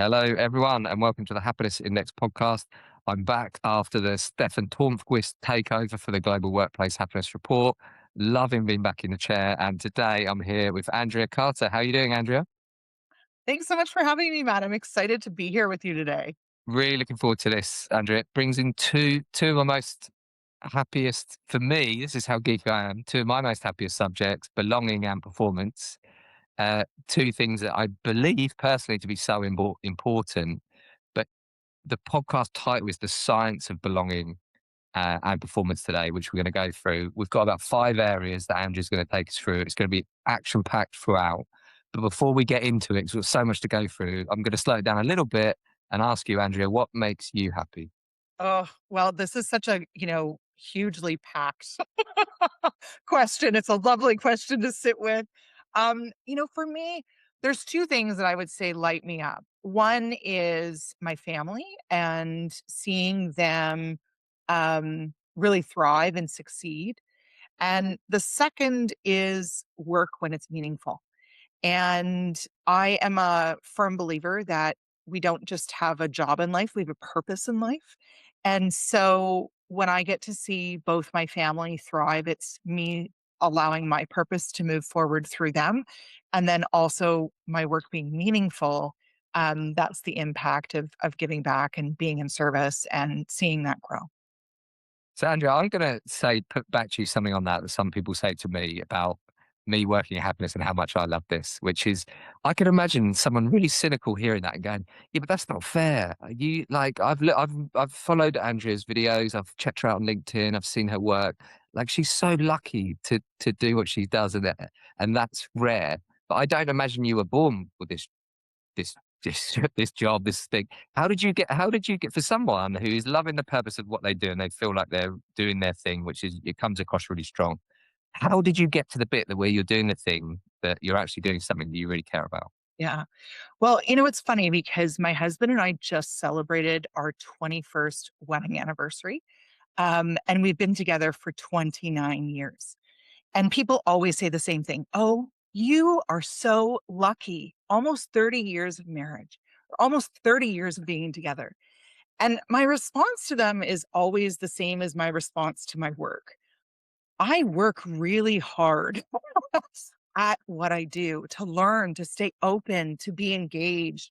Hello, everyone, and welcome to the Happiness Index podcast. I'm back after the Stefan Tornquist takeover for the Global Workplace Happiness Report. Loving being back in the chair. And today I'm here with Andrea Carter. How are you doing, Andrea? Thanks so much for having me, Matt. I'm excited to be here with you today. Really looking forward to this, Andrea. It brings in two of my most happiest, for me, this is how geeky I am, two of my most happiest subjects, belonging and performance. Two things that I believe personally to be so important. But the podcast title is The Science of Belonging and Performance today, which we're going to go through. We've got about 5 areas that Andrew's going to take us through. It's going to be action packed throughout. But before we get into it, because there's so much to go through, I'm going to slow it down a little bit and ask you, Andrea, what makes you happy? Oh, well, this is such a, hugely packed question. It's a lovely question to sit with. For me, there's two things that I would say light me up. One is my family and seeing them really thrive and succeed. And the second is work when it's meaningful. And I am a firm believer that we don't just have a job in life, we have a purpose in life. And so when I get to see both my family thrive, it's me allowing my purpose to move forward through them. And then also my work being meaningful. That's the impact of giving back and being in service and seeing that grow. So, Andrea, I'm going to put back to you something on that some people say to me about me working at happiness and how much I love this, which is I can imagine someone really cynical hearing that and going, "Yeah, but that's not fair." You like I've followed Andrea's videos, I've checked her out on LinkedIn, I've seen her work. Like she's so lucky to do what she does, and that's rare. But I don't imagine you were born with this this job, this thing. How did you get for someone who's loving the purpose of what they do and they feel like they're doing their thing, which is it comes across really strong. How did you get to the bit that where you're doing the thing that you're actually doing something that you really care about? Yeah. Well, it's funny because my husband and I just celebrated our 21st wedding anniversary. And we've been together for 29 years. And people always say the same thing. Oh, you are so lucky. Almost 30 years of marriage, or almost 30 years of being together. And my response to them is always the same as my response to my work. I work really hard at what I do to learn, to stay open, to be engaged.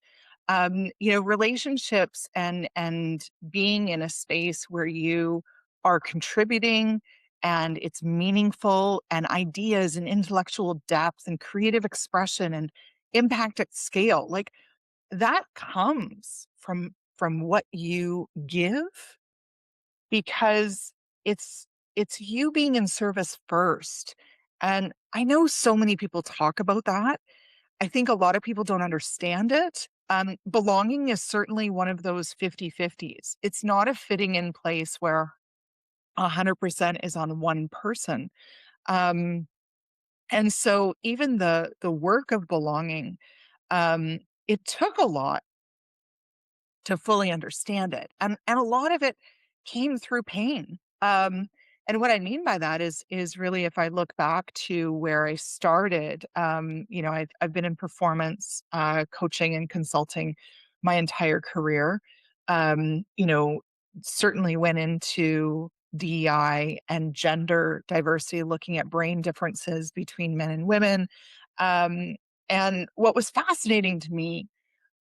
Relationships and being in a space where you are contributing and it's meaningful and ideas and intellectual depth and creative expression and impact at scale. Like that comes from what you give because it's you being in service first. And I know so many people talk about that. I think a lot of people don't understand it. Belonging is certainly one of those 50-50s. It's not a fitting in place where 100% is on one person. Um, and so even the work of belonging, it took a lot to fully understand it. And a lot of it came through pain. And what I mean by that is really if I look back to where I started, I've been in performance coaching and consulting my entire career. Um, you know, Certainly went into DEI and gender diversity, looking at brain differences between men and women. Um, and what was fascinating to me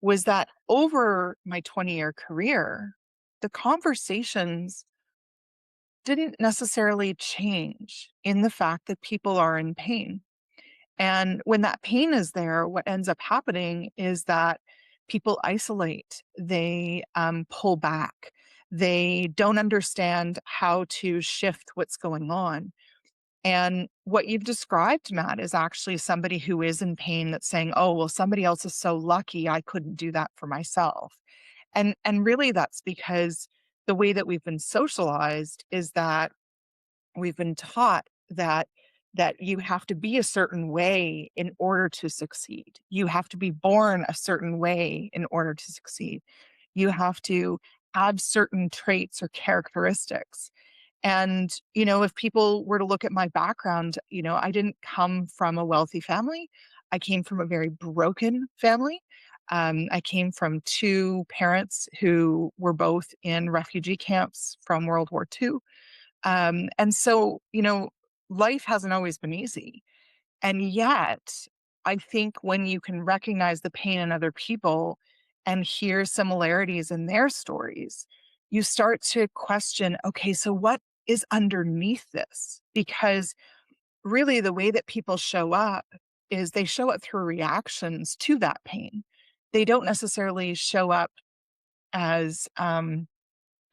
was that over my 20-year career, the conversations didn't necessarily change in the fact that people are in pain. And when that pain is there, what ends up happening is that people isolate, they pull back, they don't understand how to shift what's going on. And what you've described, Matt, is actually somebody who is in pain that's saying, oh, well, somebody else is so lucky I couldn't do that for myself. And really that's because the way that we've been socialized is that we've been taught that you have to be a certain way in order to succeed. You have to be born a certain way in order to succeed. You have to have certain traits or characteristics. And, if people were to look at my background, I didn't come from a wealthy family. I came from a very broken family. I came from two parents who were both in refugee camps from World War II. And so, life hasn't always been easy. And yet, I think when you can recognize the pain in other people and hear similarities in their stories, you start to question, okay, so what is underneath this? Because really, the way that people show up is they show up through reactions to that pain. They don't necessarily show up as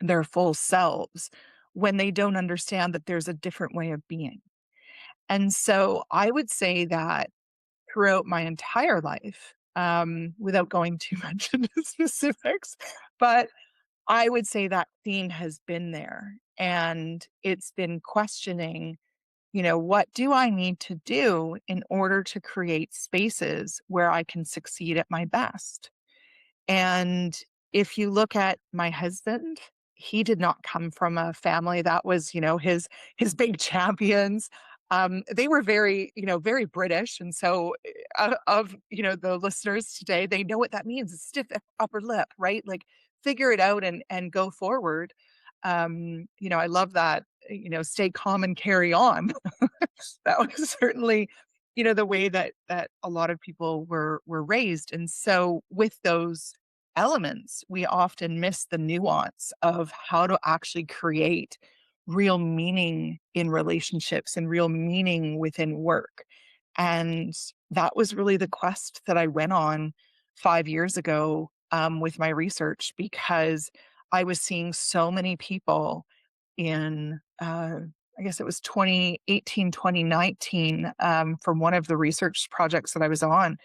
their full selves when they don't understand that there's a different way of being. And so I would say that throughout my entire life, without going too much into specifics, but I would say that theme has been there. And it's been questioning, what do I need to do in order to create spaces where I can succeed at my best? And if you look at my husband, he did not come from a family that was, his big champions. They were very, very British, and so of the listeners today, they know what that means. It's stiff upper lip, right? Like figure it out and go forward. I love that. Stay calm and carry on. That was certainly, the way that a lot of people were raised. And so with those elements, we often miss the nuance of how to actually create real meaning in relationships and real meaning within work. And that was really the quest that I went on 5 years ago with my research, because I was seeing so many people in I guess it was 2018, 2019, from one of the research projects that I was on,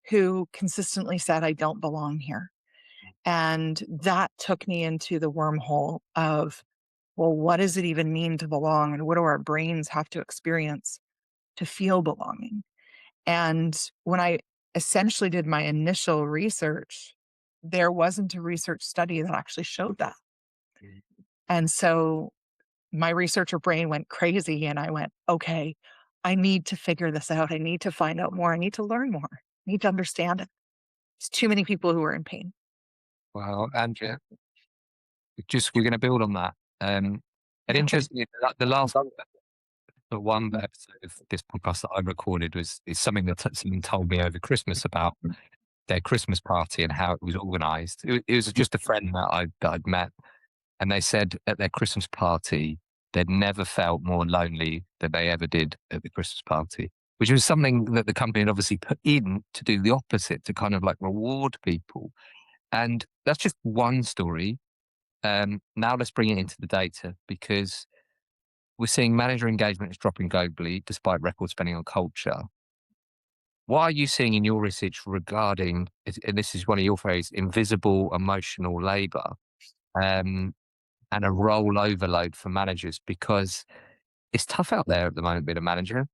who consistently said, I don't belong here. And that took me into the wormhole of, well, what does it even mean to belong? And what do our brains have to experience to feel belonging? And when I essentially did my initial research, there wasn't a research study that actually showed that. And so my researcher brain went crazy and I went, okay, I need to figure this out. I need to find out more. I need to learn more. I need to understand it. There's too many people who are in pain. Well, Andrea, just we're going to build on that. It Yeah. interests me that the last the one episode of this podcast that I recorded is something that someone told me over Christmas about their Christmas party and how it was organised. It was just a friend that I'd met, and they said at their Christmas party they'd never felt more lonely than they ever did at the Christmas party, which was something that the company had obviously put in to do the opposite, to kind of like reward people. And that's just one story. Now let's bring it into the data, because we're seeing manager engagement is dropping globally despite record spending on culture. What are you seeing in your research regarding, and this is one of your phrases, invisible emotional labor, um, and a role overload for managers? Because it's tough out there at the moment being a manager.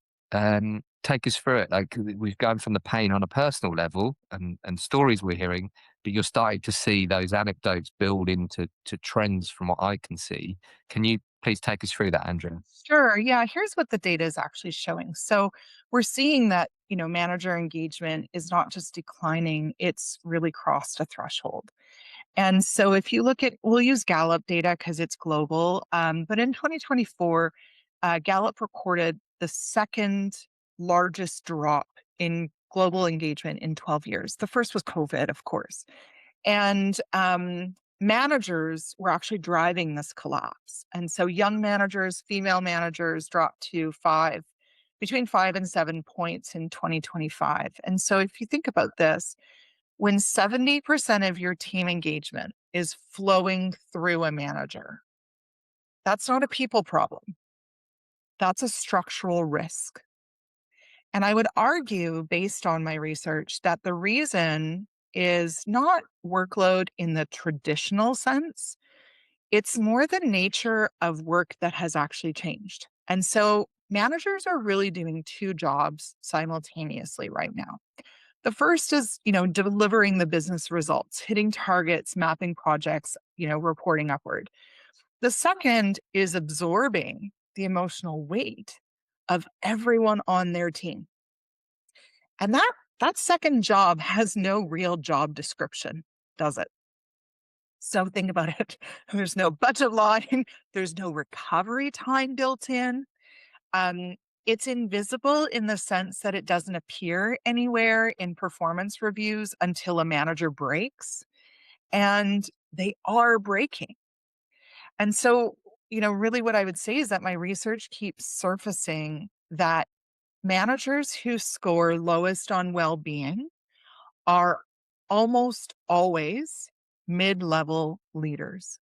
Take us through it. Like we've gone from the pain on a personal level and stories we're hearing, but you're starting to see those anecdotes build into trends from what I can see. Can you please take us through that, Andrea? Sure. Yeah. Here's what the data is actually showing. So we're seeing that, manager engagement is not just declining, it's really crossed a threshold. And so if you look at, we'll use Gallup data because it's global. But in 2024, Gallup recorded the second largest drop in global engagement in 12 years. The first was COVID, of course. And managers were actually driving this collapse. And so young managers, female managers dropped to between 5 and 7 points in 2025. And so if you think about this, when 70% of your team engagement is flowing through a manager, that's not a people problem. That's a structural risk. And I would argue, based on my research, that the reason is not workload in the traditional sense. It's more the nature of work that has actually changed. And so managers are really doing two jobs simultaneously right now. The first is, delivering the business results, hitting targets, mapping projects, reporting upward. The second is absorbing the emotional weight of everyone on their team. And that that second job has no real job description, does it? So think about it. There's no budget line, there's no recovery time built in. Um, it's invisible in the sense that it doesn't appear anywhere in performance reviews until a manager breaks, and they are breaking. And so, really what I would say is that my research keeps surfacing that managers who score lowest on well being are almost always mid level leaders.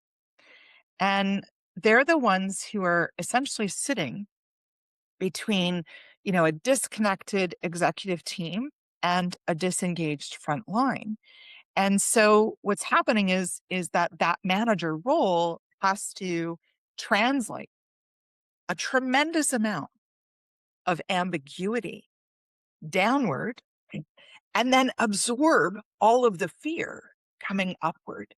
And they're the ones who are essentially sitting between, a disconnected executive team and a disengaged front line. And so what's happening is that manager role has to translate a tremendous amount of ambiguity downward and then absorb all of the fear coming upward.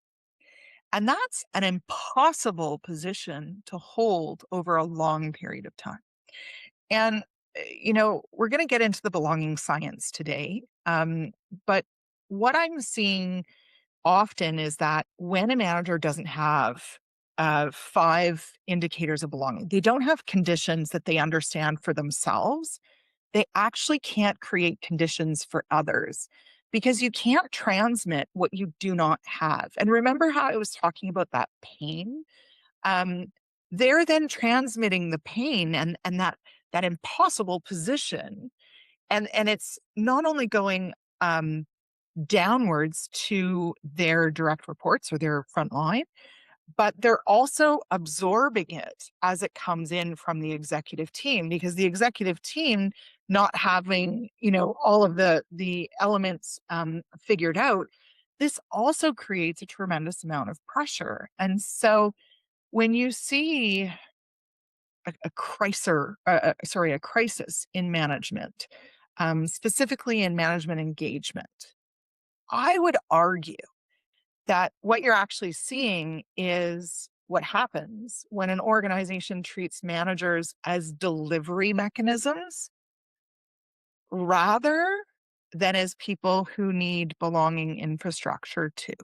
And that's an impossible position to hold over a long period of time. And, we're going to get into the belonging science today. But what I'm seeing often is that when a manager doesn't have five indicators of belonging, they don't have conditions that they understand for themselves. They actually can't create conditions for others because you can't transmit what you do not have. And remember how I was talking about that pain? Um, they're then transmitting the pain and that impossible position. And it's not only going downwards to their direct reports or their front line, but they're also absorbing it as it comes in from the executive team, because the executive team not having, all of the elements figured out, this also creates a tremendous amount of pressure. And so when you see a crisis in management, specifically in management engagement, I would argue that what you're actually seeing is what happens when an organization treats managers as delivery mechanisms rather than as people who need belonging infrastructure too.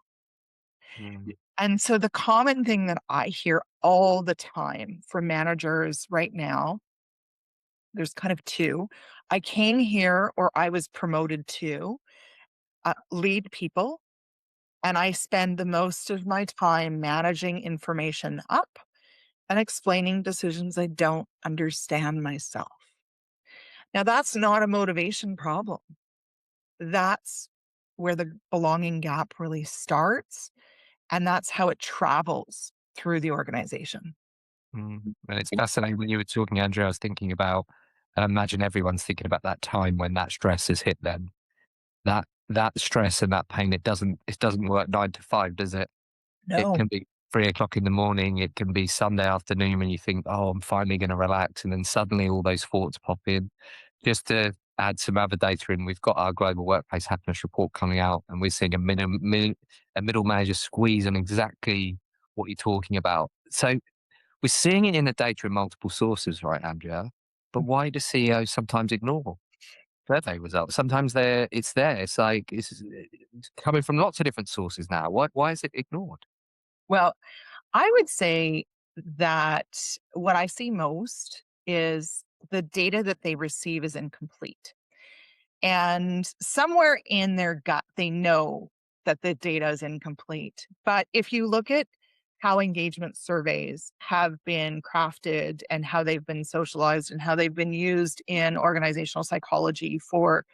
Mm, And so the common thing that I hear all the time from managers right now, there's kind of two. I came here or I was promoted to lead people, and I spend the most of my time managing information up and explaining decisions I don't understand myself. Now, that's not a motivation problem. That's where the belonging gap really starts. And that's how it travels through the organization. mm. And it's fascinating when you were talking, Andrea. I was thinking about, I imagine everyone's thinking about that time when that stress has hit them. That stress and that pain, it doesn't work 9 to 5, does it? It No. can be 3 o'clock in the morning. It can be Sunday afternoon when you think, oh, I'm finally going to relax. And then suddenly all those thoughts pop in. Just to add some other data in, we've got our global workplace happiness report coming out, and we're seeing a middle manager squeeze on exactly what you're talking about. So we're seeing it in the data in multiple sources, right, Andrea? But why do CEOs sometimes ignore survey results? Sometimes it's there. It's like it's coming from lots of different sources now. Why is it ignored? Well, I would say that what I see most is the data that they receive is incomplete. And somewhere in their gut, they know that the data is incomplete. But if you look at how engagement surveys have been crafted and how they've been socialized and how they've been used in organizational psychology for,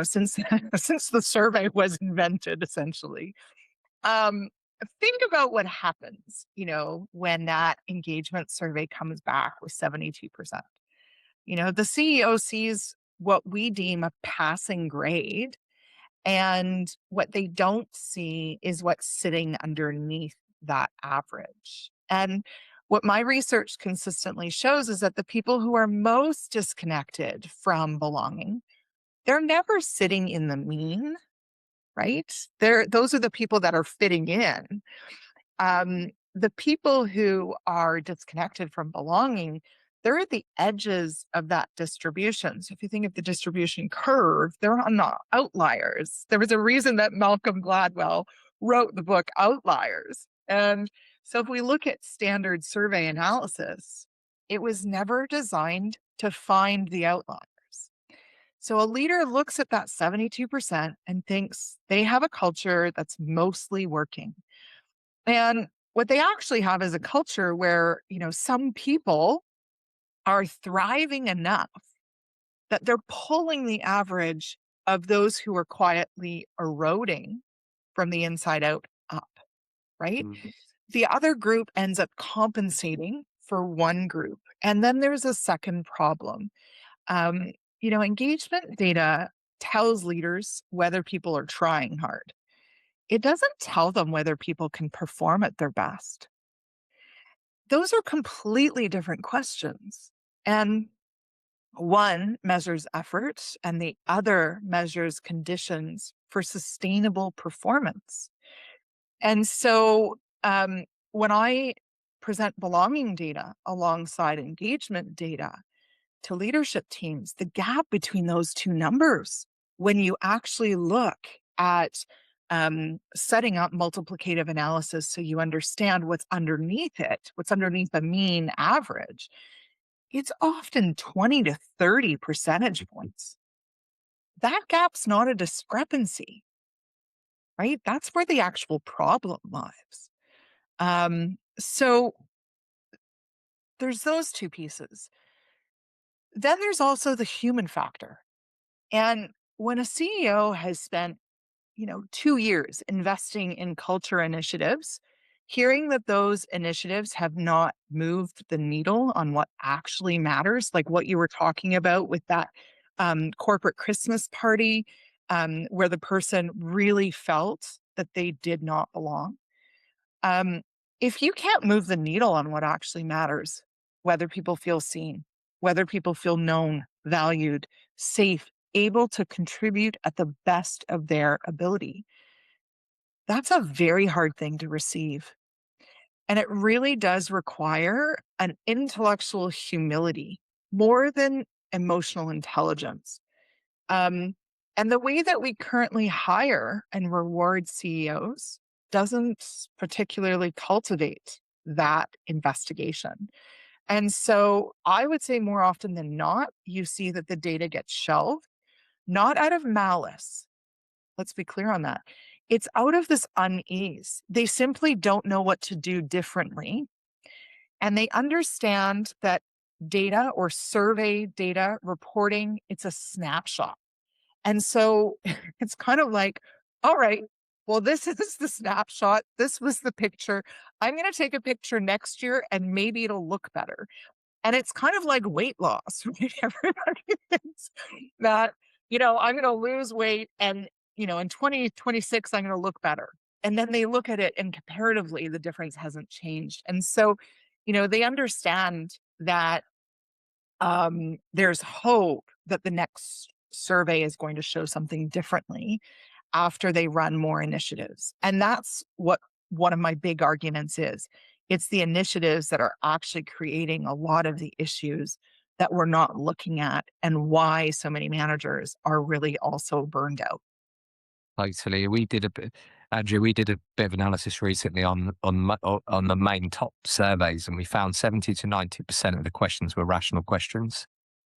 since since the survey was invented, essentially. Um, think about what happens, when that engagement survey comes back with 72%. The CEO sees what we deem a passing grade, and what they don't see is what's sitting underneath that average. And what my research consistently shows is that the people who are most disconnected from belonging, they're never sitting in the mean, right? Those are the people that are fitting in. The people who are disconnected from belonging, they're at the edges of that distribution. So if you think of the distribution curve, they're on the outliers. There was a reason that Malcolm Gladwell wrote the book Outliers. And so if we look at standard survey analysis, it was never designed to find the outliers. So a leader looks at that 72% and thinks they have a culture that's mostly working. And what they actually have is a culture where, some people are thriving enough that they're pulling the average of those who are quietly eroding from the inside out up, right? Mm. The other group ends up compensating for one group. And then there's a second problem. Engagement data tells leaders whether people are trying hard. It doesn't tell them whether people can perform at their best. Those are completely different questions. And one measures effort and the other measures conditions for sustainable performance. And so when I present belonging data alongside engagement data to leadership teams, the gap between those two numbers, when you actually look at setting up multiplicative analysis so you understand what's underneath it, what's underneath the mean average, it's often 20 to 30 percentage points. That gap's not a discrepancy, right? That's where the actual problem lies. So there's those two pieces. Then there's also the human factor. And when a CEO has spent 2 years investing in culture initiatives, hearing that those initiatives have not moved the needle on what actually matters, like what you were talking about with that corporate Christmas party, where the person really felt that they did not belong. Um, if you can't move the needle on what actually matters, whether people feel seen, whether people feel known, valued, safe, able to contribute at the best of their ability, that's a very hard thing to receive. And it really does require an intellectual humility more than emotional intelligence. Um, and the way that we currently hire and reward CEOs doesn't particularly cultivate that investigation. And so I would say more often than not, you see that the data gets shelved, not out of malice. Let's be clear on that. It's out of this unease. They simply don't know what to do differently. And they understand that data or survey data reporting, it's a snapshot. And so it's kind of like, all right, well, this is the snapshot. This was the picture. I'm going to take a picture next year and maybe it'll look better. And it's kind of like weight loss, right? Everybody thinks that, I'm going to lose weight and, in 2026, I'm going to look better. And then they look at it and comparatively, the difference hasn't changed. And so, they understand that there's hope that the next survey is going to show something differently after they run more initiatives. And that's what one of my big arguments is. It's the initiatives that are actually creating a lot of the issues that we're not looking at and why so many managers are really also burned out. Totally. Andrew, we did a bit of analysis recently on the main top surveys, and we found 70 to 90% of the questions were rational questions.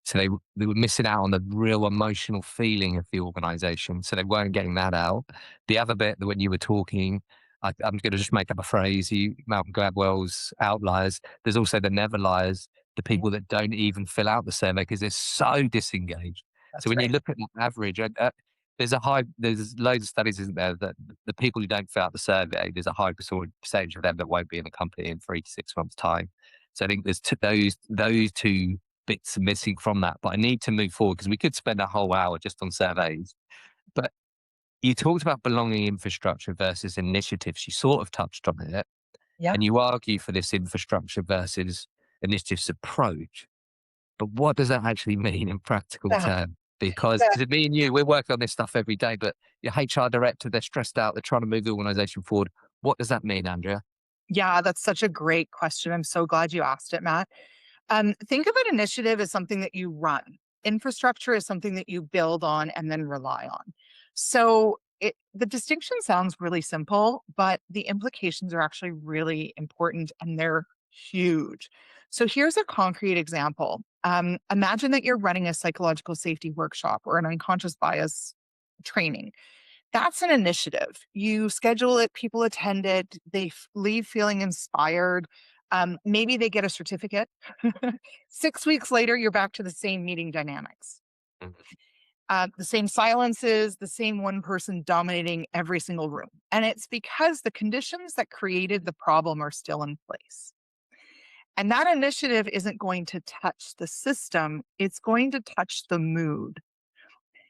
So they were missing out on the real emotional feeling of the organization. So they weren't getting that out. The other bit that when you were talking, I'm going to just make up a phrase, Malcolm Gladwell's outliers. There's also the never liars, the Yeah, people that don't even fill out the survey because they're so disengaged. So that's when you right. look at the average, there's loads of studies, isn't there, that the people who don't fill out the survey, there's a high percentage of them that won't be in the company in 3 to 6 months' time. So I think there's those two bits missing from that. But I need to move forward because we could spend a whole hour just on surveys. But you talked about belonging infrastructure versus initiatives. You sort of touched on it, Yeah. and you argue for this infrastructure versus initiatives approach. But what does that actually mean in practical Yeah. terms? Because Yeah. to me and you, we're working on this stuff every day, but your HR director, they're stressed out, they're trying to move the organization forward. What does that mean, Andrea? Yeah, that's such a great question. I'm so glad you asked it, Matt. Think of an initiative as something that you run. Infrastructure is something that you build on and then rely on. So the distinction sounds really simple, but the implications are actually really important and they're huge. So here's a concrete example. Imagine that you're running a psychological safety workshop or an unconscious bias training. That's an initiative. You schedule it, people attend it, they leave feeling inspired. Maybe they get a certificate. 6 weeks later, you're back to the same meeting dynamics. Mhm. The same silences, the same one person dominating every single room. And it's because the conditions that created the problem are still in place. And that initiative isn't going to touch the system, it's going to touch the mood.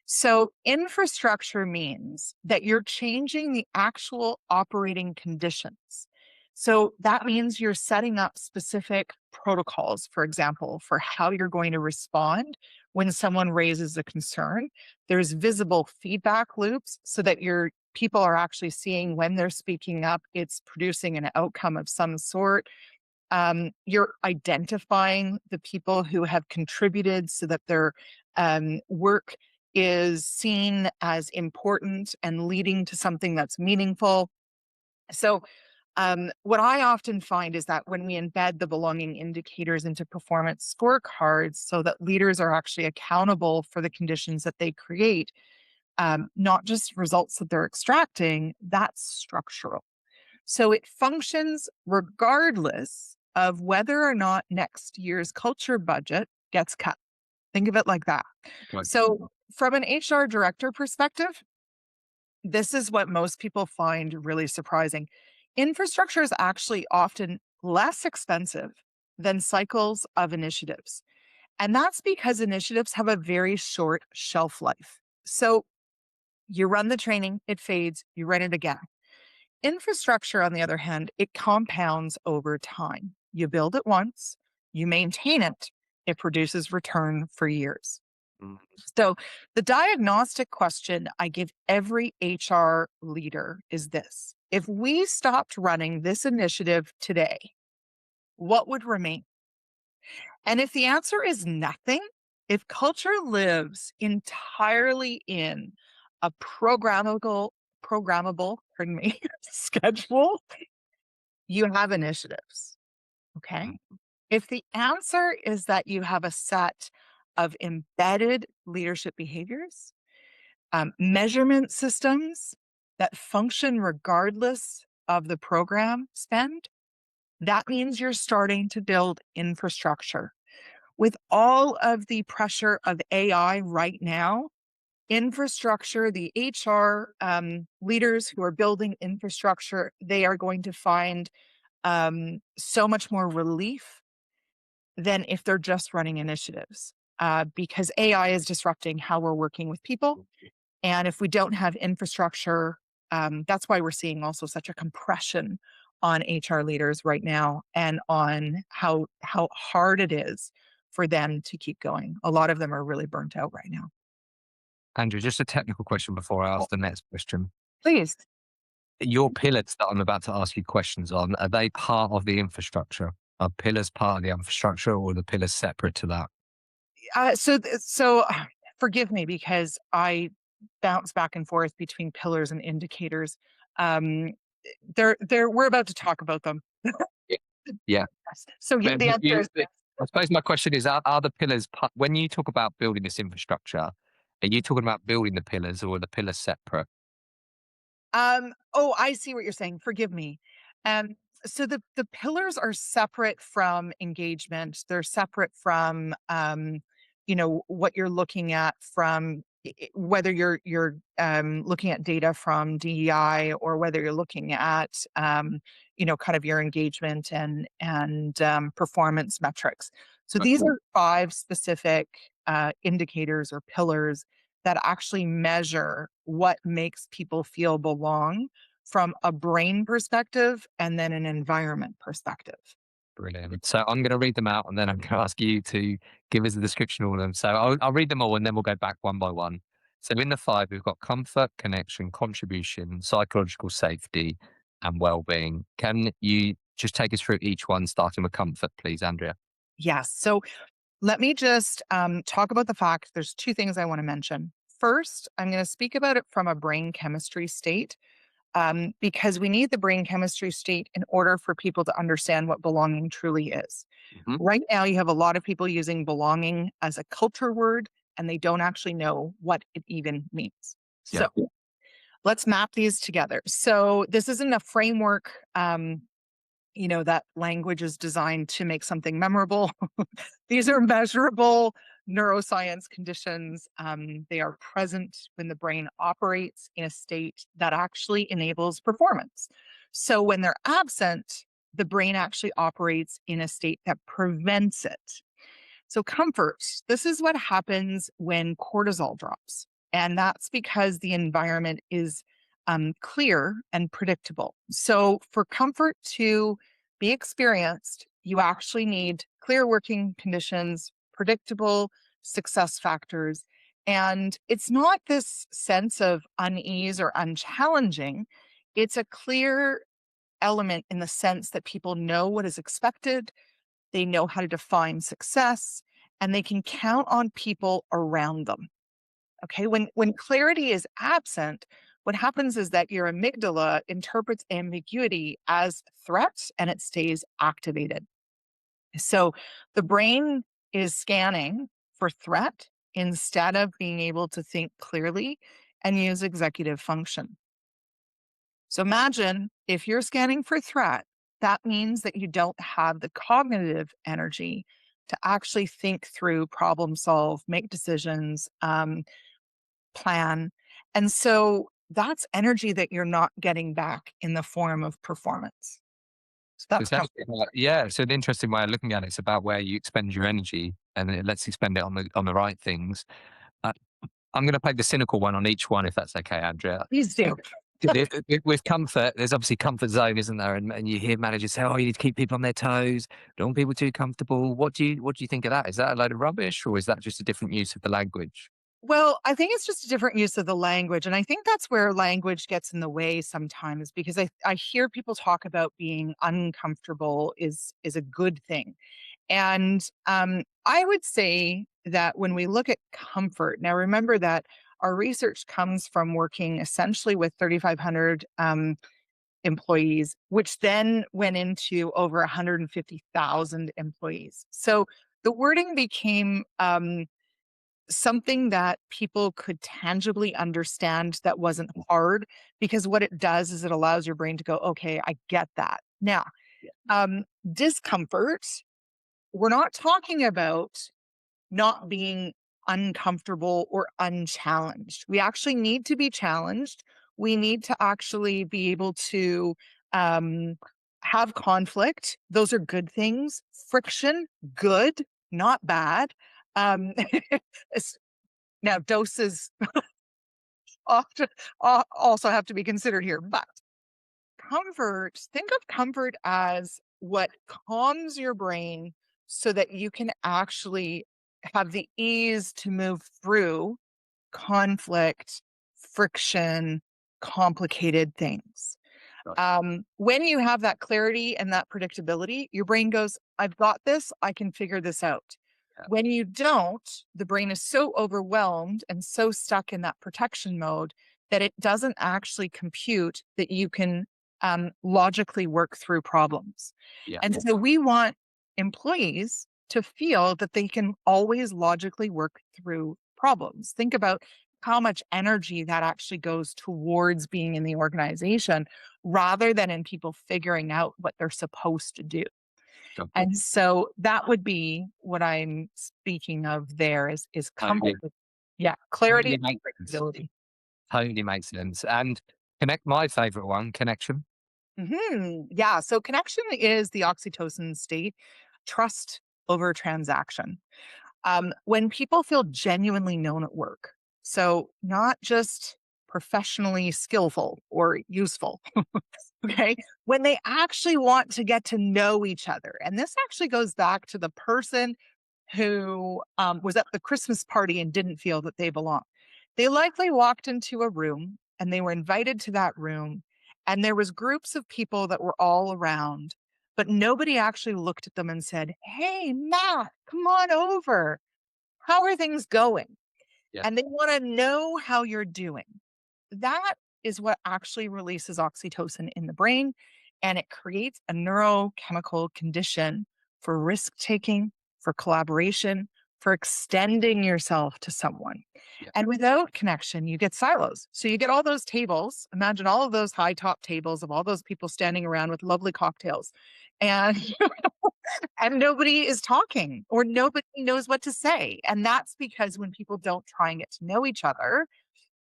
So, infrastructure means that you're changing the actual operating conditions. So, that means you're setting up specific protocols, for example, for how you're going to respond when someone raises a concern. There's visible feedback loops so that your people are actually seeing when they're speaking up, it's producing an outcome of some sort. You're identifying the people who have contributed so that their work is seen as important and leading to something that's meaningful. So, what I often find is that when we embed the belonging indicators into performance scorecards so that leaders are actually accountable for the conditions that they create, not just results that they're extracting, that's structural. So it functions regardless of whether or not next year's culture budget gets cut. Think of it like that. Right. So, from an HR director perspective, this is what most people find really surprising. Infrastructure is actually often less expensive than cycles of initiatives. And that's because initiatives have a very short shelf life. So, you run the training, it fades, you run it again. Infrastructure, on the other hand, it compounds over time. You build it once, you maintain it, it produces return for years. Mm. So, the diagnostic question I give every HR leader is this: if we stopped running this initiative today, what would remain? And if the answer is nothing, if culture lives entirely in a pardon me, schedule, you have initiatives. Okay. Mm. If the answer is that you have a set of embedded leadership behaviors, measurement systems that function regardless of the program spend, that means you're starting to build infrastructure. With all of the pressure of AI right now, infrastructure, the HR leaders who are building infrastructure, they are going to find so much more relief than if they're just running initiatives. Because AI is disrupting how we're working with people. And if we don't have infrastructure, that's why we're seeing also such a compression on HR leaders right now and on how hard it is for them to keep going. A lot of them are really burnt out right now. Andrew, just a technical question before I ask the next question. Please. Your pillars that I'm about to ask you questions on, are they part of the infrastructure? Are pillars part of the infrastructure or are the pillars separate to that? Forgive me because I bounce back and forth between pillars and indicators. Um, we're about to talk about them. Yeah. Yeah. Yes. So yeah, But the answer is yes. I suppose my question is, are the pillars, when you talk about building this infrastructure, are you talking about building the pillars or are the pillars separate? Oh, I see what you're saying. Forgive me. Um, so the pillars are separate from engagement. They're separate from what you're looking at from whether you're looking at data from DEI or whether you're looking at kind of your engagement and performance metrics. So Right. these are five specific indicators or pillars that actually measure what makes people feel belong from a brain perspective and then an environment perspective. Brilliant. So I'm going to read them out and then I'm going to ask you to give us a description of all of them. So I'll read them all and then we'll go back one by one. So in the five, we've got comfort, connection, contribution, psychological safety, and well-being. Can you just take us through each one, starting with comfort, please, Andrea? Yes. So let me just talk about the fact there's two things I want to mention. First, I'm going to speak about it from a brain chemistry state, because we need the brain chemistry state in order for people to understand what belonging truly is. Hmm. Right now, you have a lot of people using belonging as a culture word, and they don't actually know what it even means. Yeah. So let's map these together. So this isn't a framework. That language is designed to make something memorable. These are measurable neuroscience conditions. They are present when the brain operates in a state that actually enables performance. So when they're absent, the brain actually operates in a state that prevents it. So, comfort, this is what happens when cortisol drops. And that's because the environment is clear and predictable. So, for comfort to be experienced, you actually need clear working conditions, predictable success factors. And it's not this sense of unease or unchallenging, it's a clear element in the sense that people know what is expected, they know how to define success, and they can count on people around them. Okay. When clarity is absent, what happens is that your amygdala interprets ambiguity as threat and it stays activated. So the brain is scanning for threat instead of being able to think clearly and use executive function. So imagine if you're scanning for threat, that means that you don't have the cognitive energy to actually think through, problem solve, make decisions, plan. And so that's energy that you're not getting back in the form of performance. So So that's it's comfort. actually yeah, so an interesting way of looking at it. It's about where you expend your energy, and it lets you spend it on the right things. Uh, I'm going to play the cynical one on each one, if that's okay, Andrea. Please do. With comfort, there's obviously comfort zone, isn't there? And you hear managers say, "Oh, you need to keep people on their toes. Don't want people too comfortable." What do you think of that? Is that a load of rubbish, or is that just a different use of the language? Well, I think it's just a different use of the language. And I think that's where language gets in the way sometimes because I hear people talk about being uncomfortable is a good thing. And I would say that when we look at comfort, now remember that our research comes from working essentially with 3,500 employees, which then went into over 150,000 employees. So the wording became something that people could tangibly understand that wasn't hard because what it does is it allows your brain to go, okay, I get that. Now, discomfort, we're not talking about not being uncomfortable or unchallenged. We actually need to be challenged. We need to actually be able to um, have conflict. Those are good things. Friction, good, not bad. Um, it's- now, doses often also have to be considered here, but comfort, think of comfort as what calms your brain so that you can actually have the ease to move through conflict, friction, complicated things. Right. When you have that clarity and that predictability, your brain goes, I've got this, I can figure this out. Yeah. When you don't, the brain is so overwhelmed and so stuck in that protection mode that it doesn't actually compute that you can logically work through problems. Yeah. And so we want employees to feel that they can always logically work through problems. Think about how much energy that actually goes towards being in the organization rather than in people figuring out what they're supposed to do. Sure. And so that would be what I'm speaking of there is comfort Totally, with yeah, clarity totally and makes sense. predictability. Totally makes sense. And my favorite one, connection. Yeah. So connection is the oxytocin state, trust over transaction. When people feel genuinely known at work, so not just professionally skillful or useful, okay, when they actually want to get to know each other. And this actually goes back to the person who was at the Christmas party and didn't feel that they belonged. They likely walked into a room and they were invited to that room, and there was groups of people that were all around, but nobody actually looked at them and said, "Hey, Matt, come on over. How are things going?" Yeah. And they want to know how you're doing. That is what actually releases oxytocin in the brain, and it creates a neurochemical condition for risk taking, for collaboration, for extending yourself to someone. Yeah. And without connection, you get silos. So you get all those tables. Imagine all of those high top tables of all those people standing around with lovely cocktails. And and nobody is talking or nobody knows what to say. And that's because when people don't try and get to know each other,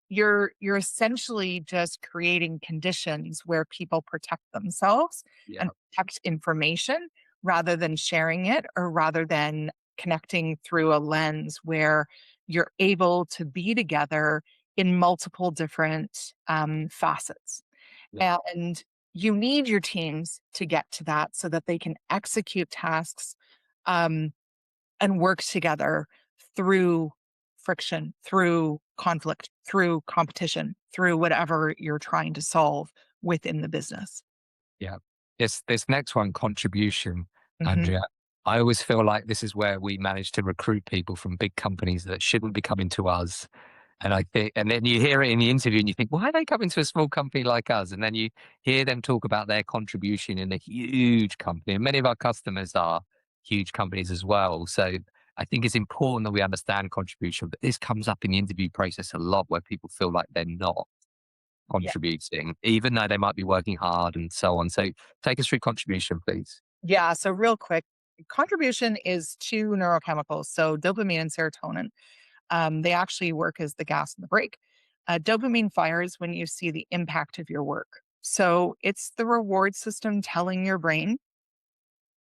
you're essentially just creating conditions where people protect themselves Yeah. and protect information rather than sharing it or rather than connecting through a lens where you're able to be together in multiple different facets. Yeah. And you need your teams to get to that so that they can execute tasks um, and work together through friction, through conflict, through competition, through whatever you're trying to solve within the business. Yeah. This next one, contribution, Mhm. Andrea. I always feel like this is where we manage to recruit people from big companies that shouldn't be coming to us. And I think, and then you hear it in the interview and you think, why are they coming to a small company like us? And then you hear them talk about their contribution in a huge company. And many of our customers are huge companies as well. So I think it's important that we understand contribution, but this comes up in the interview process a lot where people feel like they're not Yeah. contributing, even though they might be working hard and so on. So take us through contribution, please. Yeah. So, real quick, contribution is two neurochemicals. So, dopamine and serotonin. They actually work as the gas and the brake. Dopamine fires when you see the impact of your work. So, it's the reward system telling your brain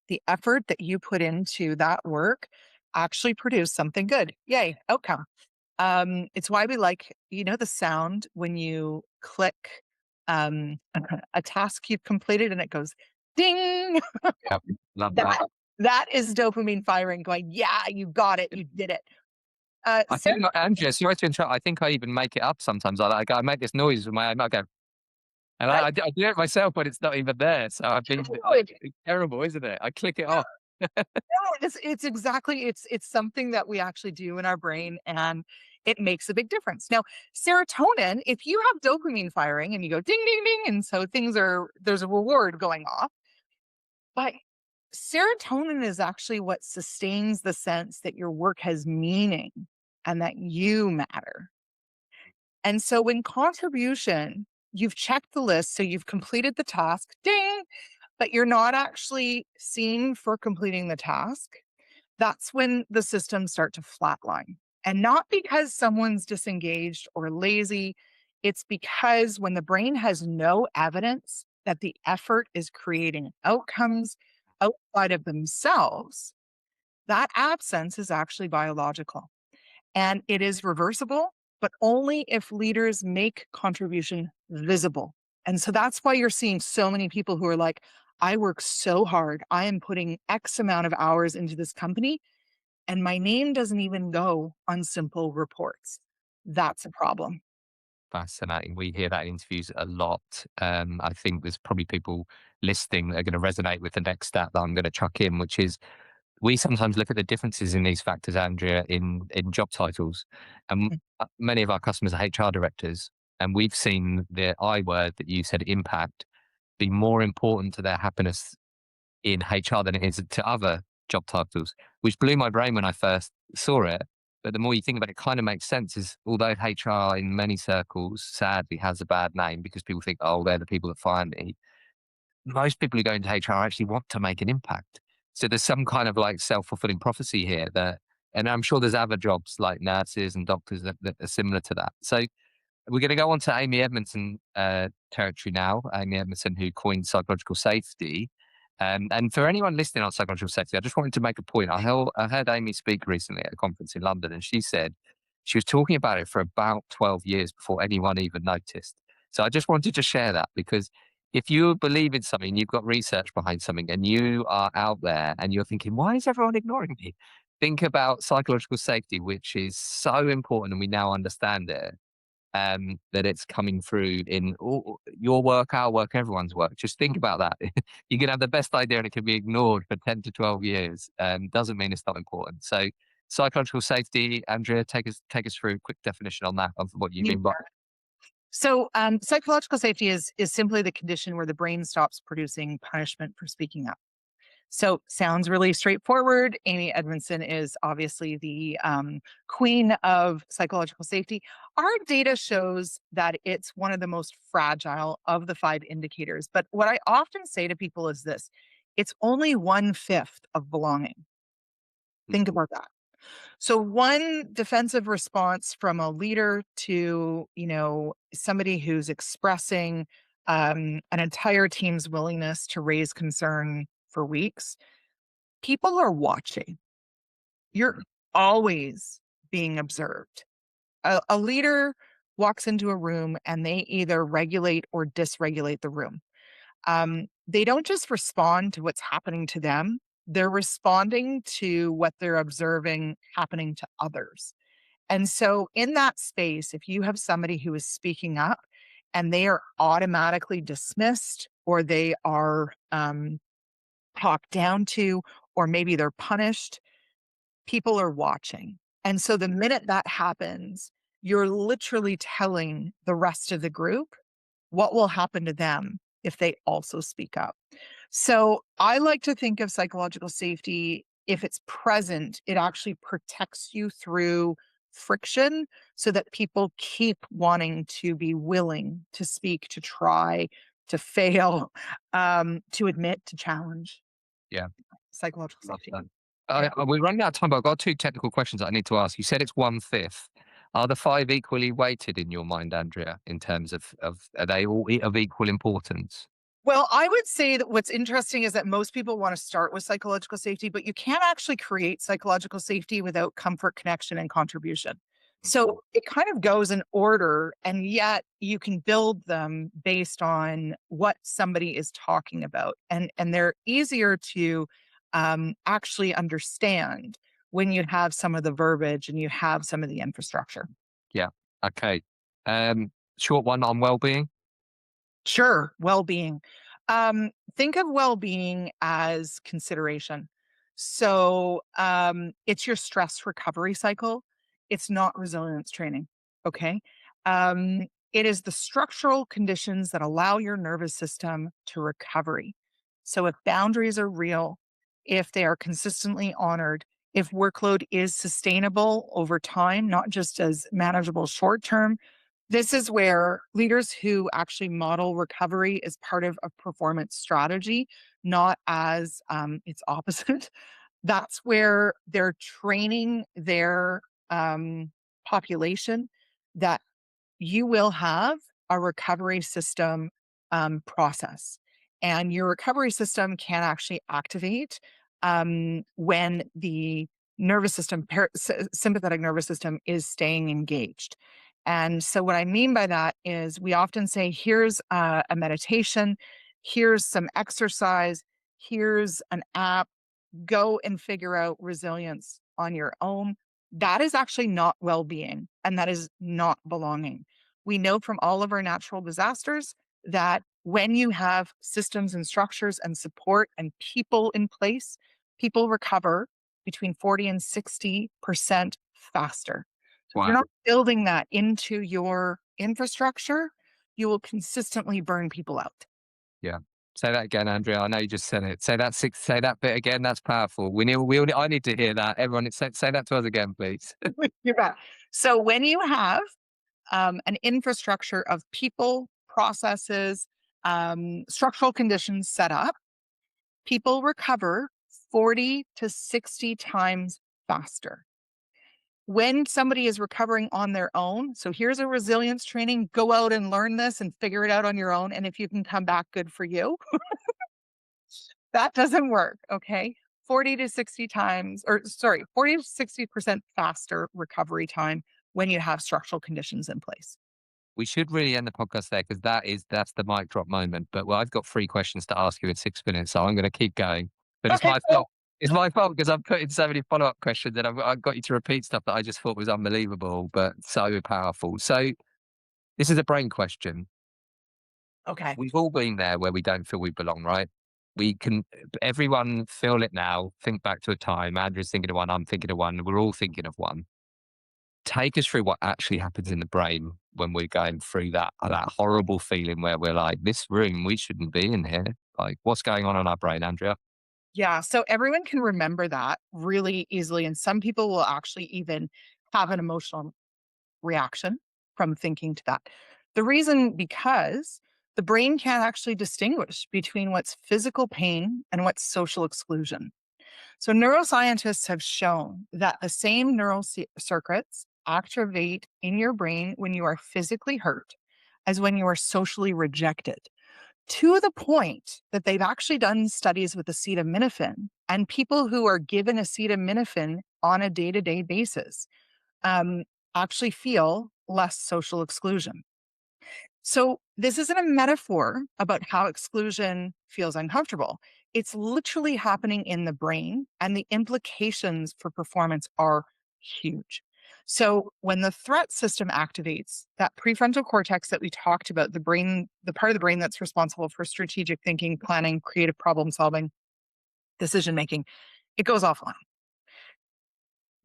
the effort that you put into that work actually produced something good. Yay, outcome. It's why we like, the sound when you click a task you've completed and it goes ding. Yeah, love that. that that is dopamine firing, going, yeah, you got it, you did it. I Ser- think, Andrea, sorry to interrupt. I think I even make it up sometimes. I make this noise with my, I go, and I I do it myself, but it's not even there. So I think do it. it's terrible, isn't it? I click it off. No, it's exactly it's something that we actually do in our brain, and it makes a big difference. Now, serotonin, if you have dopamine firing and you go ding ding ding, and so there's a reward going off, but serotonin is actually what sustains the sense that your work has meaning and that you matter. And so when contribution, you've checked the list, so you've completed the task, ding, but you're not actually seen for completing the task, that's when the systems start to flatline. And not because someone's disengaged or lazy, it's because when the brain has no evidence that the effort is creating outcomes outside of themselves, that absence is actually biological. And it is reversible, but only if leaders make contribution visible. And so that's why you're seeing so many people who are like, I work so hard. I am putting X amount of hours into this company and my name doesn't even go on simple reports. That's a problem. Fascinating. We hear that in interviews a lot. I think there's probably people listening that are going to resonate with the next stat that I'm going to chuck in, which is we sometimes look at the differences in these factors, Andrea, in job titles. And many of our customers are HR directors, and we've seen the I word that you said, impact, be more important to their happiness in HR than it is to other job titles, which blew my brain when I first saw it. But the more you think about it, it kind of makes sense. Is although HR in many circles sadly has a bad name because people think, oh, they're the people that fire me. Most people who go into HR actually want to make an impact. So there's some kind of like self-fulfilling prophecy here that, and I'm sure there's other jobs like nurses and doctors that are similar to that. So we're going to go on to Amy Edmondson territory now. Amy Edmondson, who coined psychological safety. And for anyone listening on psychological safety, I just wanted to make a point. I heard Amy speak recently at a conference in London, and she said she was talking about it for about 12 years before anyone even noticed. So I just wanted to share that because if you believe in something, you've got research behind something, and you are out there and you're thinking, why is everyone ignoring me? Think about psychological safety, which is so important, and we now understand it. that it's coming through in your work, our work, everyone's work. Just think about that. You can have the best idea and it can be ignored for 10 to 12 years. Doesn't mean it's not important. So psychological safety, Andrea, take us through a quick definition on that, of what you You mean by. So, psychological safety is simply the condition where the brain stops producing punishment for speaking up. So, sounds really straightforward. Amy Edmondson is obviously the queen of psychological safety. Our data shows that it's one of the most fragile of the five indicators. But what I often say to people is this: it's only 1/5 of belonging. Think about that. So one defensive response from a leader to, somebody who's expressing an entire team's willingness to raise concern for weeks, people are watching. You're always being observed. A leader walks into a room and they either regulate or dysregulate the room. They don't just respond to what's happening to them, they're responding to what they're observing happening to others. And so, in that space, if you have somebody who is speaking up and they are automatically dismissed, or they are talked down to, or maybe they're punished, people are watching. And so, the minute that happens, you're literally telling the rest of the group what will happen to them if they also speak up. So I like to think of psychological safety. If it's present, it actually protects you through friction so that people keep wanting to be willing to speak, to try, to fail, to admit, to challenge Yeah, psychological love safety. that. Yeah. We're running out of time, but I've got two technical questions that I need to ask. You said it's 1/5. Are the five equally weighted in your mind, Andrea, in terms of are they all of equal importance? Well, I would say that what's interesting is that most people want to start with psychological safety, but you can't actually create psychological safety without comfort, connection, and contribution. So it kind of goes in order, and yet you can build them based on what somebody is talking about, and they're easier to actually understand when you have some of the verbiage and you have some of the infrastructure. Yeah. Okay. Short one on well-being. Sure, well-being. Think of well-being as consideration. So, it's your stress recovery cycle. It's not resilience training. Okay. It is the structural conditions that allow your nervous system to recovery. So, if boundaries are real, if they are consistently honored, if workload is sustainable over time, not just as manageable short term, this is where leaders who actually model recovery as part of a performance strategy, not as its opposite, that's where they're training their population that you will have a recovery system process. And your recovery system can actually activate when the nervous system, sympathetic nervous system, is staying engaged. And so, what I mean by that is we often say, here's a meditation, here's some exercise, here's an app, go and figure out resilience on your own. That is actually not well being, and that is not belonging. We know from all of our natural disasters that when you have systems and structures and support and people in place, people recover between 40 and 60% faster. So if you're Wow. not building that into your infrastructure, you will consistently burn people out. Yeah. Say that again, Andrea. I know you just said it. Say that bit again. That's powerful. I need to hear that. Everyone, say that to us again, please. You're back. So when you have an infrastructure of people, processes, structural conditions set up, people recover 40 to 60 times faster. When somebody is recovering on their own, so here's a resilience training, go out and learn this and figure it out on your own. And if you can come back, good for you. That doesn't work. Okay. 40 to 60 times, or sorry, 40 to 60% faster recovery time when you have structural conditions in place. We should really end the podcast there because that's the mic drop moment. But well, I've got three questions to ask you in 6 minutes, so I'm going to keep going. But it's Okay. my fault. It's my fault because I've put in so many follow up questions and I've got you to repeat stuff that I just thought was unbelievable, but so powerful. So This is a brain question. Okay. We've all been there where we don't feel we belong, right? We can, everyone feel it now. Think back to a time. Andrew's thinking of one. I'm thinking of one. We're all thinking of one. Take us through what actually happens in the brain when we're going through that horrible feeling where we're like, this room, we shouldn't be in here. Like, what's going on in our brain, Andrea? Yeah. So everyone can remember that really easily. And some people will actually even have an emotional reaction from thinking to that. The reason because the brain can't actually distinguish between what's physical pain and what's social exclusion. So neuroscientists have shown that the same neural circuits activate in your brain when you are physically hurt as when you are socially rejected, to the point that they've actually done studies with acetaminophen, and people who are given acetaminophen on a day-to-day basis um, actually feel less social exclusion. So, this isn't a metaphor about how exclusion feels uncomfortable. It's literally happening in the brain, and the implications for performance are huge. So, when the threat system activates, that prefrontal cortex that we talked about, the brain, the part of the brain that's responsible for strategic thinking, planning, creative problem solving, decision making, it goes offline.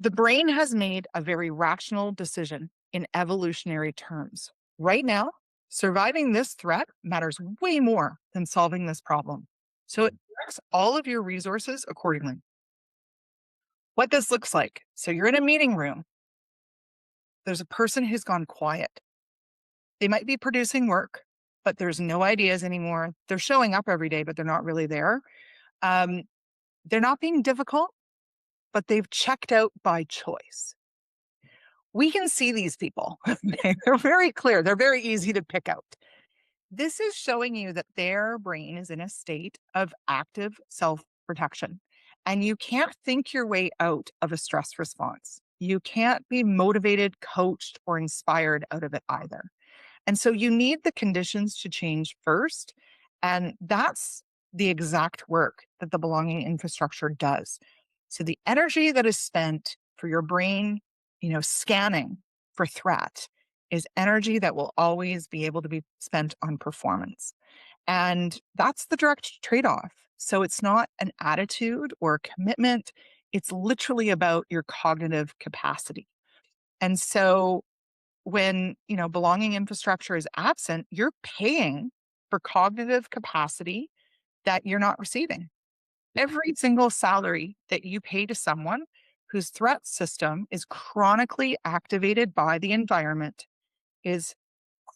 The brain has made a very rational decision in evolutionary terms. Right now, surviving this threat matters way more than solving this problem. So it directs all of your resources accordingly. What this looks like, so you're in a meeting room, there's a person who's gone quiet. They might be producing work, but there's no ideas anymore. They're showing up every day, but they're not really there. Um, they're not being difficult, but they've checked out by choice. We can see these people. They're very clear. They're very easy to pick out. This is showing you that their brain is in a state of active self protection. And you can't think your way out of a stress response. You can't be motivated, coached, or inspired out of it either. And so you need the conditions to change first. And that's the exact work that the belonging infrastructure does. So the energy that is spent for your brain, scanning for threat is energy that will always be able to be spent on performance. And that's the direct trade off. So it's not an attitude or a commitment. It's literally about your cognitive capacity. And so when, belonging infrastructure is absent, you're paying for cognitive capacity that you're not receiving. Every single salary that you pay to someone whose threat system is chronically activated by the environment is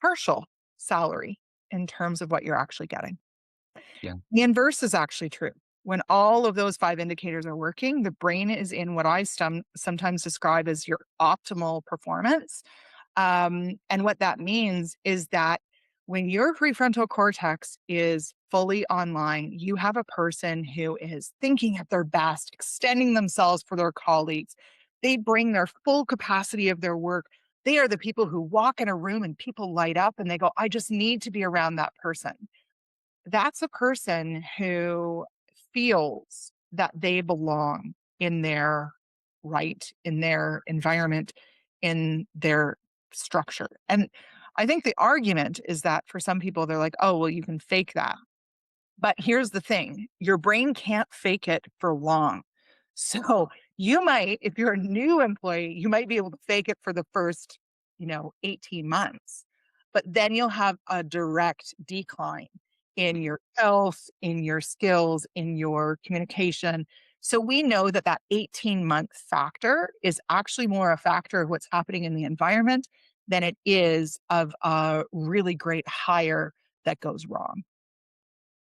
partial salary in terms of what you're actually getting. Yeah. The inverse is actually true. When all of those five indicators are working, the brain is in what I sometimes describe as your optimal performance. And what that means is that when your prefrontal cortex is fully online, you have a person who is thinking at their best, extending themselves for their colleagues. They bring their full capacity of their work. They are the people who walk in a room and people light up and they go, I just need to be around that person. That's a person who feels that they belong in their in their environment, in their structure. And I think the argument is that for some people, they're like, oh, well, you can fake that. But here's the thing, your brain can't fake it for long. So you might, if you're a new employee, you might be able to fake it for the first, 18 months. But then you'll have a direct decline in your health, in your skills, in your communication. So we know that that 18-month factor is actually more a factor of what's happening in the environment than it is of a really great hire that goes wrong.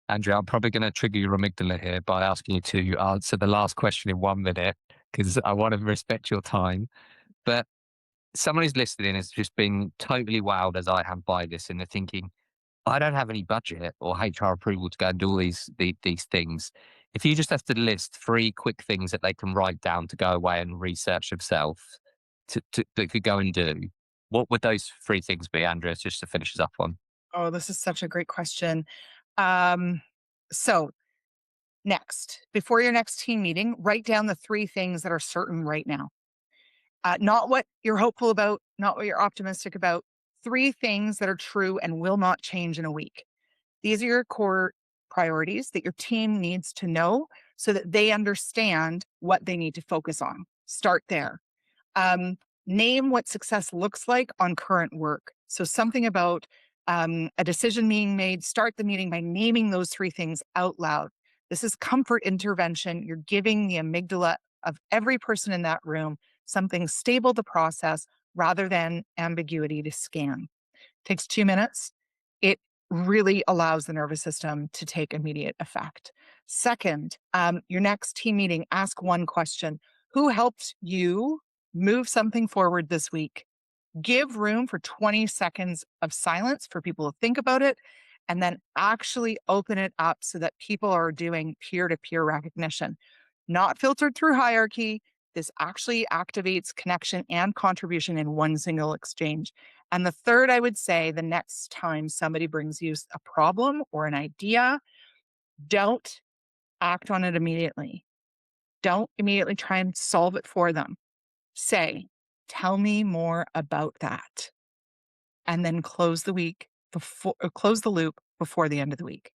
Andrea, I'm probably going to trigger your amygdala here by asking you to answer the last question in 1 minute because I want to respect your time. But someone who's listening has just been totally wowed as I have by this, and they're thinking, I don't have any budget or HR approval to go and do all these things. If you just have to list three quick things that they can write down to go away and research themselves that could go and do, what would those three things be, Andrea, just to finish us up on? Oh, this is such a great question. Um, so next, before your next team meeting, write down the three things that are certain right now. Not what you're hopeful about, not what you're optimistic about. three things that are true and will not change in a week. These are your core priorities that your team needs to know so that they understand what they need to focus on. Start there. Um, Name what success looks like on current work. So, something about a decision being made, start the meeting by naming those three things out loud. This is comfort intervention. You're giving the amygdala of every person in that room something stable to process rather than ambiguity to scan. Takes 2 minutes. It really allows the nervous system to take immediate effect. Second, your next team meeting, ask one question. Who helped you move something forward this week? Give room for 20 seconds of silence for people to think about it, and then actually open it up so that people are doing peer to peer recognition, not filtered through hierarchy. This actually activates connection and contribution in one single exchange. And the third, I would say, the next time somebody brings you a problem or an idea, don't act on it immediately. Don't immediately try and solve it for them. Say, tell me more about that. And then close the loop before the end of the week.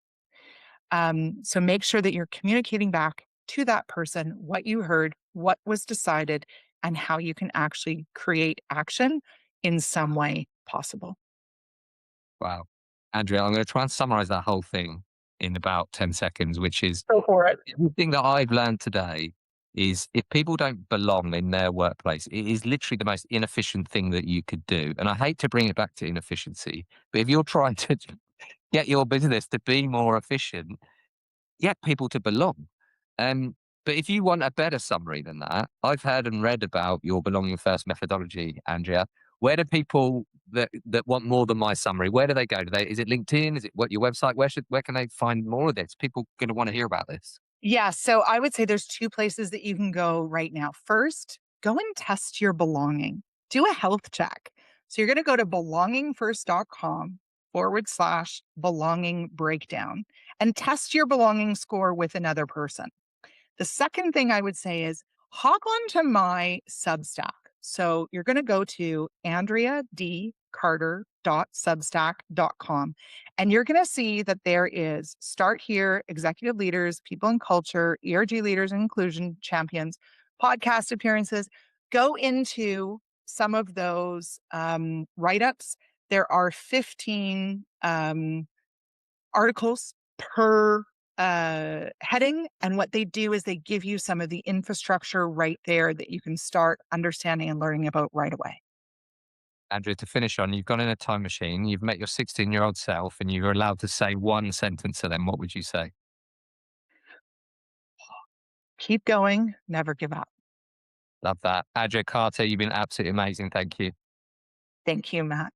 So make sure that you're communicating back to that person what you heard, what was decided, and how you can actually create action in some way possible. Wow. Andrea, I'm going to try and summarize that whole thing in about 10 seconds, which is Go for it. everything that I've learned today is if people don't belong in their workplace, it is literally the most inefficient thing that you could do. And I hate to bring it back to inefficiency, but if you're trying to get your business to be more efficient, get people to belong. Um, but if you want a better summary than that, I've heard and read about your belonging first methodology, Andrea. Where do people that want more than my summary? Where do they go? Is it LinkedIn? Is it what your website? Where can they find more of this? People going to want to hear about this. Yeah, so I would say there's two places that you can go right now. First, go and test your belonging. Do a health check. So you're going to go to belongingfirst.com/belonging breakdown and test your belonging score with another person. The second thing I would say is hop onto my Substack. So you're going to go to andreadcarter.substack.com, and you're going to see that there is Start Here, Executive Leaders, People and Culture, ERG Leaders and Inclusion Champions, podcast appearances. Go into some of those write ups. There are 15 articles per heading. And what they do is they give you some of the infrastructure right there that you can start understanding and learning about right away. Andrea, to finish on, you've gone in a time machine, you've met your 16-year-old self, and you're allowed to say one sentence to them. What would you say? Keep going, never give up. Love that. Andrea Carter, you've been absolutely amazing. Thank you. Thank you, Matt.